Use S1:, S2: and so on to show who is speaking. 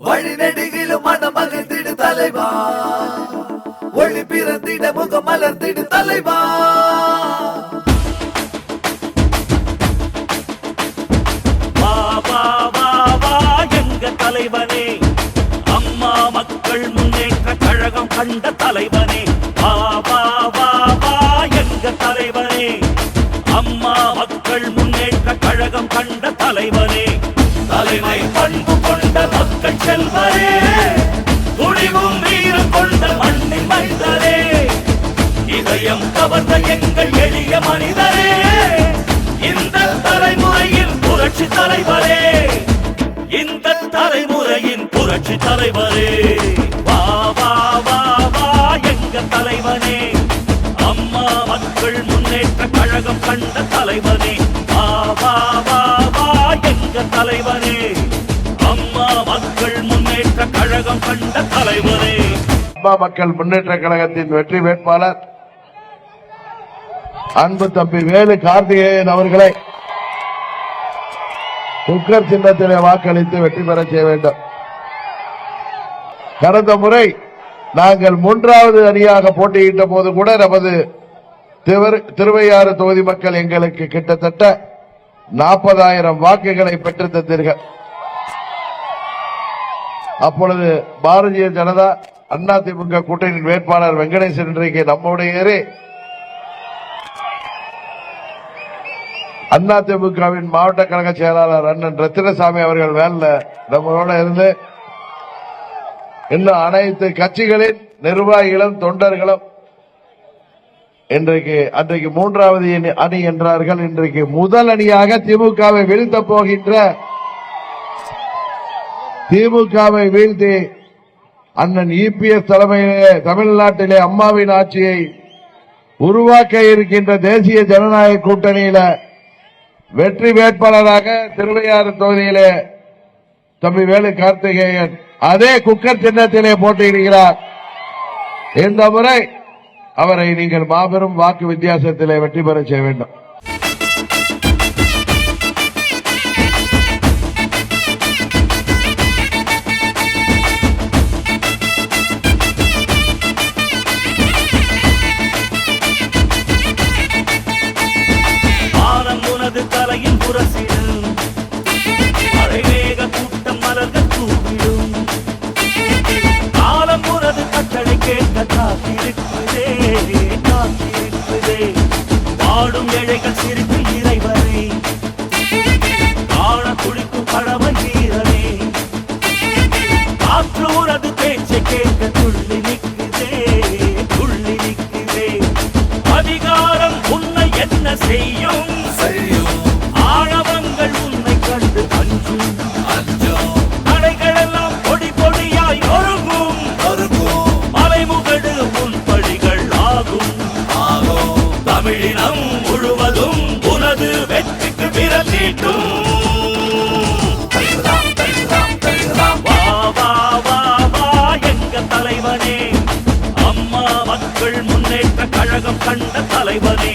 S1: வழி நெடுகிலும் மனமகிழ்ந்திடு தலைவா, ஒளி பிறந்திட முகம் மலர்ந்திடு தலைவா.
S2: தலைவனே, அம்மா மக்கள் முன்னேற்ற கழகம் கண்ட தலைவனே, வா எங்க தலைவனே, அம்மா மக்கள் முன்னேற்ற கழகம் கண்ட தலைவனே, தலைமை பண்பு கொண்ட மக்கள் செல்வரே, துணிவும் வீரம் கொண்ட மண்ணின் மைந்தரே, இதயம் கவர்ந்த எங்கள் எளிய மனிதரே, இந்த தலைமுறையில் புரட்சி தலைவரே, இந்த தலைமுறையின் புரட்சி தலைவரே, வா எங்க தலைவனே, அம்மா மக்கள் முன்னேற்ற கழகம் கண்ட தலைவனே, வா எங்க தலைவனே, அம்மா மக்கள் முன்னேற்ற கழகம் கண்ட தலைவரே.
S3: அம்மா மக்கள் முன்னேற்ற கழகத்தின் வெற்றி வேட்பாளர் அன்பு தம்பி வேலு கார்த்திகேயன் அவர்களை குக்கர் சின்னத்திலே வாக்களித்து வெற்றி பெற செய்ய வேண்டும். கடந்த முறை நாங்கள் 3வது அணியாக போட்டியிட்ட போது கூட நமது திருவையாறு தொகுதி மக்கள் எங்களுக்கு கிட்டத்தட்ட 40,000 வாக்குகளை பெற்று தந்தீர்கள். அப்பொழுது பாரதிய ஜனதா அதிமுக கூட்டணியின் வேட்பாளர் வெங்கடேசன் இன்றைக்கு நம்முடைய அதிமுகவின் மாவட்ட கழக செயலாளர் அண்ணன் ரத்தினசாமி அவர்கள் வேலை நம்மளோட இருந்து இன்னும் அனைத்து கட்சிகளின் நிர்வாகிகளும் தொண்டர்களும் இன்றைக்கு அன்றைக்கு 3வது அணி என்றார்கள். இன்றைக்கு முதல் அணியாக திமுகவை வீழ்த்த போகின்ற திமுகவை வீழ்த்தி அண்ணன் இபிஎஸ் தலைமையிலே தமிழ்நாட்டிலே அம்மாவின் ஆட்சியை உருவாக்க இருக்கின்ற தேசிய ஜனநாயக கூட்டணியில வெற்றி வேட்பாளராக திருவையாறு தொகுதியிலே தம்பி வேலு கார்த்திகேயன் அதே குக்கர் சின்னத்திலே போட்டியிடுகிறார். இந்த முறை அவரை நீங்கள் மாபெரும் வாக்கு வித்தியாசத்திலே வெற்றி பெற செய்ய வேண்டும்.
S2: தலையின் புரசிடும் மழைவேக கூட்டம் மலர்கள் தூவிடும் காலம் உனது கட்டளை கேட்க காத்திருக்குதே பாடும் ஏழைகள் சிரிப்பு இறைவரை காண துடிக்கும் கடமை வீரனே காற்று உனது பேச்சை கேட்க துள்ளி நிற்குதே அதிகாரம் உன்னை என்ன செய்யும், ஆழவங்கள் உன்னை கண்டு அஞ்சும் தடைகளெல்லாம் பொடி பொடியாய் ஒருங்கும் மலைமுகடு முன்படிகள் ஆகும் தமிழினம் முழுவதும் உனது வெற்றிக்கு விரலீட்டும். வா எங்க தலைவனே, அம்மா மக்கள் முன்னேற்ற கழகம் கண்ட தலைவனே.